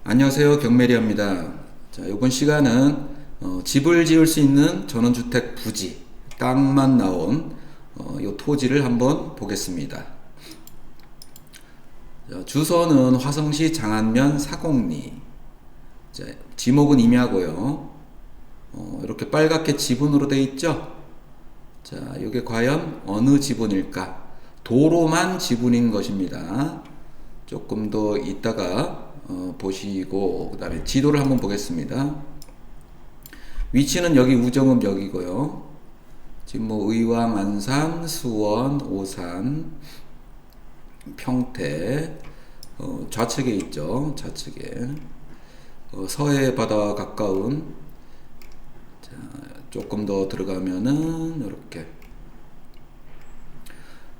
안녕하세요. 경매리입니다. 자, 이번 시간은 집을 지을 수 있는 전원주택 부지, 땅만 나온 이 토지를 한번 보겠습니다. 자, 주소는 화성시 장안면 사공리. 자, 지목은 임야고요. 이렇게 빨갛게 지분으로 되어 있죠? 자, 이게 과연 어느 지분일까? 도로만 지분인 것입니다. 조금 더 이따가 보시고 그 다음에 지도를 한번 보겠습니다. 위치는 여기 우정읍역이고요. 지금 뭐 의왕, 안산, 수원, 오산, 평택 좌측에 있죠. 좌측에 서해 바다 가까운. 자, 조금 더 들어가면은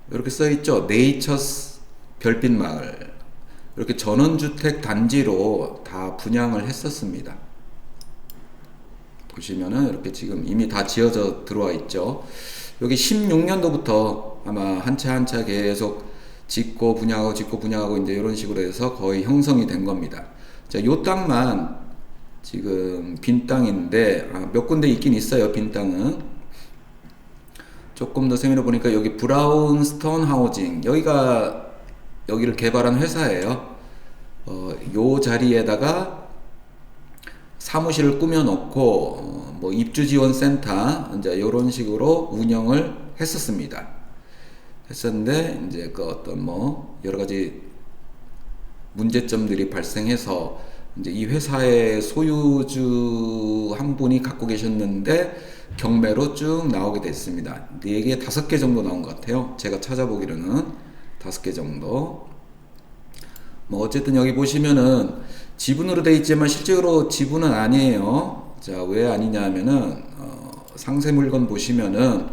이렇게 써 있죠. 네이처스 별빛 마을. 이렇게 전원주택 단지로 다 분양을 했었습니다. 보시면은 이렇게 지금 이미 다 지어져 들어와 있죠. 여기 16년도부터 아마 한 차 한 차 계속 짓고 분양하고 이제 이런 식으로 해서 거의 형성이 된 겁니다. 자, 요 땅만 지금 빈 땅인데 몇 군데 있긴 있어요. 빈 땅은. 조금 더 세밀해 보니까 여기 브라운스톤 하우징, 여기를 개발한 회사예요. 요 자리에다가 사무실을 꾸며놓고 뭐 입주지원센터 이제 이런 식으로 운영을 했었는데 이제 그 어떤 뭐 여러 가지 문제점들이 발생해서 이제 이 회사의 소유주 한 분이 갖고 계셨는데 경매로 쭉 나오게 됐습니다. 4개, 5개 정도 나온 것 같아요. 제가 찾아보기로는 5개 정도. 뭐 어쨌든 여기 보시면은 지분으로 되어 있지만 실제로 지분은 아니에요. 자, 왜 아니냐 하면은 상세 물건 보시면은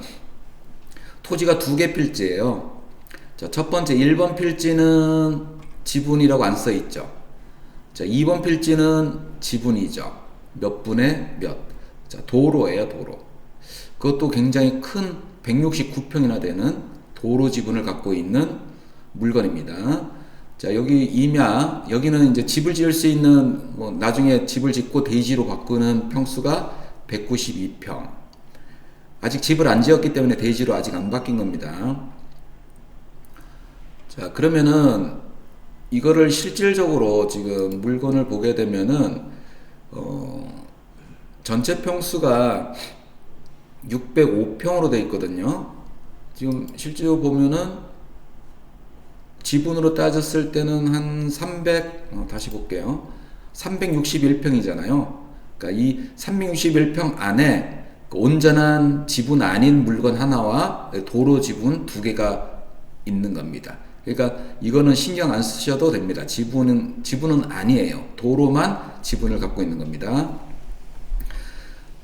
토지가 2개 필지예요. 자, 첫 번째 1번 필지는 지분이라고 안 써 있죠. 자, 2번 필지는 지분이죠. 몇 분의 몇. 자, 도로예요, 도로. 그것도 굉장히 큰 169평이나 되는 도로 지분을 갖고 있는 물건입니다. 자, 여기 임야, 여기는 이제 집을 지을 수 있는, 뭐, 나중에 집을 짓고 대지로 바꾸는 평수가 192평. 아직 집을 안 지었기 때문에 대지로 아직 안 바뀐 겁니다. 자, 그러면은, 이거를 실질적으로 지금 물건을 보게 되면은, 전체 평수가 605평으로 되어 있거든요. 지금 실제로 보면은, 지분으로 따졌을 때는 한 다시 볼게요. 361평이잖아요. 그러니까 이 361평 안에 그 온전한 지분 아닌 물건 하나와 도로 지분 2개가 있는 겁니다. 그러니까 이거는 신경 안 쓰셔도 됩니다. 지분은 아니에요. 도로만 지분을 갖고 있는 겁니다.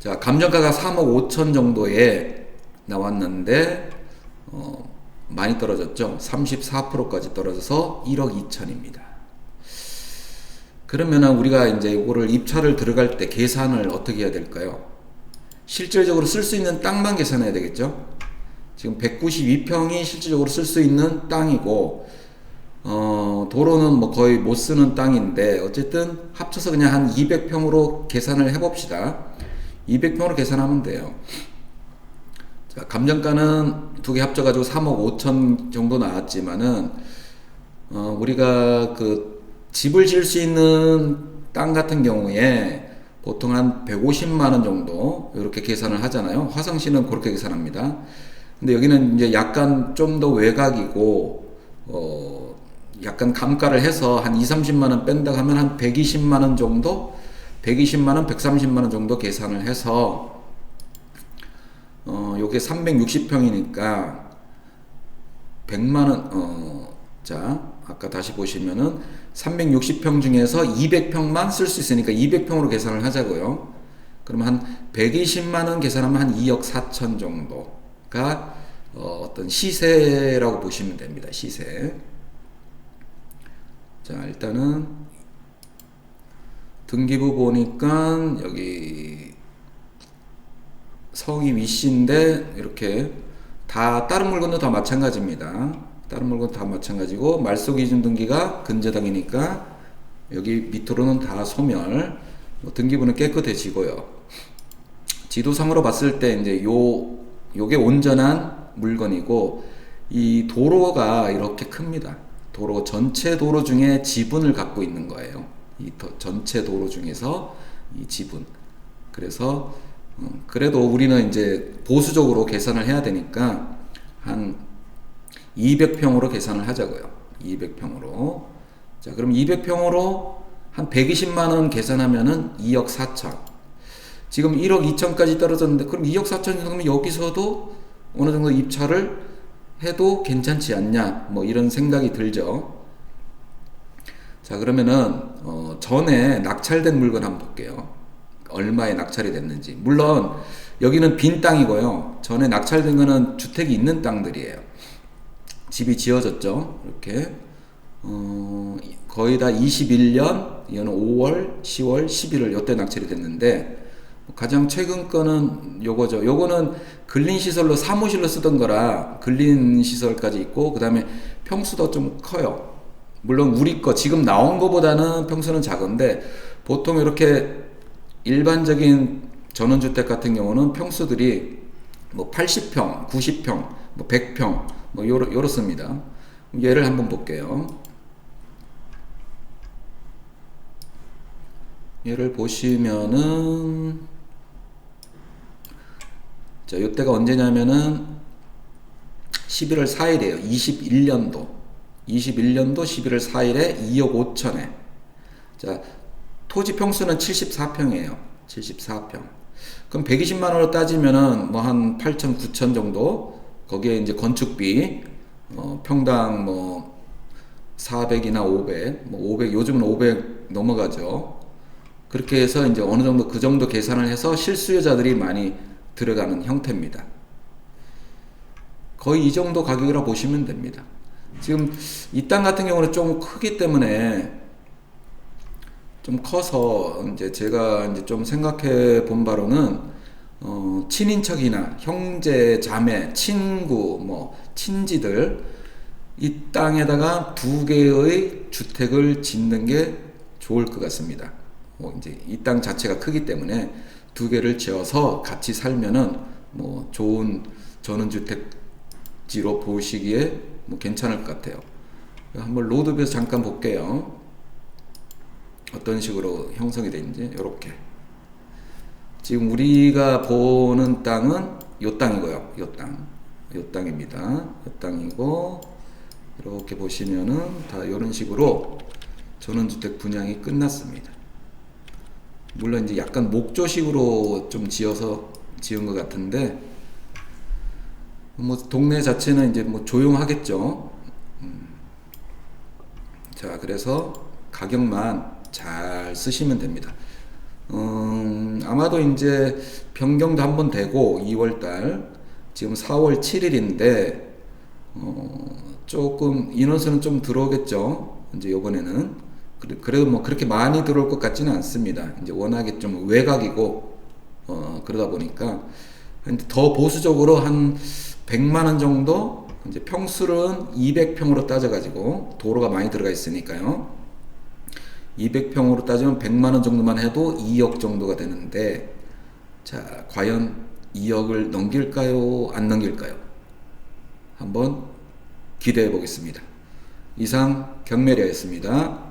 자, 감정가가 3억 5천 정도에 나왔는데, 많이 떨어졌죠. 34%까지 떨어져서 1억 2천입니다. 그러면은 우리가 이제 이거를 입찰을 들어갈 때 계산을 어떻게 해야 될까요? 실질적으로 쓸 수 있는 땅만 계산해야 되겠죠. 지금 192평이 실질적으로 쓸 수 있는 땅이고, 도로는 뭐 거의 못 쓰는 땅인데, 어쨌든 합쳐서 그냥 한 200평으로 계산을 해봅시다. 200평으로 계산하면 돼요. 자, 감정가는 2개 합쳐가지고 3억 5천 정도 나왔지만은, 우리가 그 집을 지을 수 있는 땅 같은 경우에 보통 한 150만원 정도 이렇게 계산을 하잖아요. 화성시는 그렇게 계산합니다. 근데 여기는 이제 약간 좀 더 외곽이고, 약간 감가를 해서 한 2~30만원 뺀다 하면 한 120만원 정도? 120만원, 130만원 정도 계산을 해서, 요게 360평이니까 100만원, 자, 아까 다시 보시면은 360평 중에서 200평만 쓸 수 있으니까 200평으로 계산을 하자고요. 그러면 한 120만원 계산하면 한 2억 4천 정도가 어떤 시세라고 보시면 됩니다. 시세. 자, 일단은 등기부 보니까 여기 성이 위씨인데 이렇게 다 다른 물건도 다 마찬가지입니다. 다른 물건 다 마찬가지고 말소 기준 등기가 근저당이니까 여기 밑으로는 다 소멸. 등기부는 깨끗해지고요. 지도상으로 봤을 때 이제 요게 온전한 물건이고, 이 도로가 이렇게 큽니다. 도로 전체 도로 중에 지분을 갖고 있는 거예요. 이 전체 도로 중에서 이 지분. 그래서 그래도 우리는 이제 보수적으로 계산을 해야 되니까 한 200평으로 계산을 하자고요. 200평으로. 자, 그럼 200평으로 한 120만 원 계산하면은 2억 4천. 지금 1억 2천까지 떨어졌는데, 그럼 2억 4천 정도면 여기서도 어느 정도 입찰을 해도 괜찮지 않냐, 뭐 이런 생각이 들죠. 자, 그러면은 전에 낙찰된 물건 한번 볼게요. 얼마에 낙찰이 됐는지. 물론 여기는 빈 땅이고요. 전에 낙찰된 거는 주택이 있는 땅들이에요. 집이 지어졌죠. 이렇게 거의 다 21년, 이거는 5월, 10월, 11월 이때 낙찰이 됐는데, 가장 최근 거는 요거죠. 요거는 근린시설로 사무실로 쓰던 거라 근린시설까지 있고, 그 다음에 평수도 좀 커요. 물론 우리 거 지금 나온 거보다는 평수는 작은데, 보통 이렇게 일반적인 전원주택 같은 경우는 평수들이 뭐 80평, 90평, 뭐 100평 뭐 요렇습니다. 얘를 한번 볼게요. 얘를 보시면은, 자, 요때가 언제냐면은 11월 4일이에요. 21년도 11월 4일에 2억 5천에. 자, 토지 평수는 74평이에요. 74평. 그럼 120만원으로 따지면은 뭐 한 8천, 9천 정도. 거기에 이제 건축비, 평당 뭐 400이나 500, 뭐 500, 요즘은 500 넘어가죠. 그렇게 해서 이제 어느 정도 그 정도 계산을 해서 실수요자들이 많이 들어가는 형태입니다. 거의 이 정도 가격이라 보시면 됩니다. 지금 이 땅 같은 경우는 좀 크기 때문에, 좀 커서 이제 제가 이제 좀 생각해 본 바로는 친인척이나 형제, 자매, 친구, 뭐 친지들, 이 땅에다가 두 개의 주택을 짓는 게 좋을 것 같습니다. 뭐 이제 이 땅 자체가 크기 때문에 두 개를 지어서 같이 살면은 뭐 좋은 전원주택지로 보시기에 뭐 괜찮을 것 같아요. 한번 로드뷰에서 잠깐 볼게요. 어떤 식으로 형성이 되는지. 이렇게 지금 우리가 보는 땅은 요 땅이고요. 요 땅입니다. 요 땅이고, 이렇게 보시면은 다 이런 식으로 전원주택 분양이 끝났습니다. 물론 이제 약간 목조식으로 좀 지은 것 같은데, 뭐 동네 자체는 이제 뭐 조용하겠죠. 자, 그래서 가격만 잘 쓰시면 됩니다. 아마도 이제 변경도 한번 되고, 2월달 지금 4월 7일인데 조금 인원수는 좀 들어오겠죠. 이제 요번에는 그래도 뭐 그렇게 많이 들어올 것 같지는 않습니다. 이제 워낙에 좀 외곽이고 그러다 보니까 더 보수적으로 한 100만 원 정도, 이제 평수는 200평으로 따져가지고 도로가 많이 들어가 있으니까요. 200평으로 따지면 100만 원 정도만 해도 2억 정도가 되는데, 자, 과연 2억을 넘길까요? 안 넘길까요? 한번 기대해 보겠습니다. 이상 경매리아였습니다.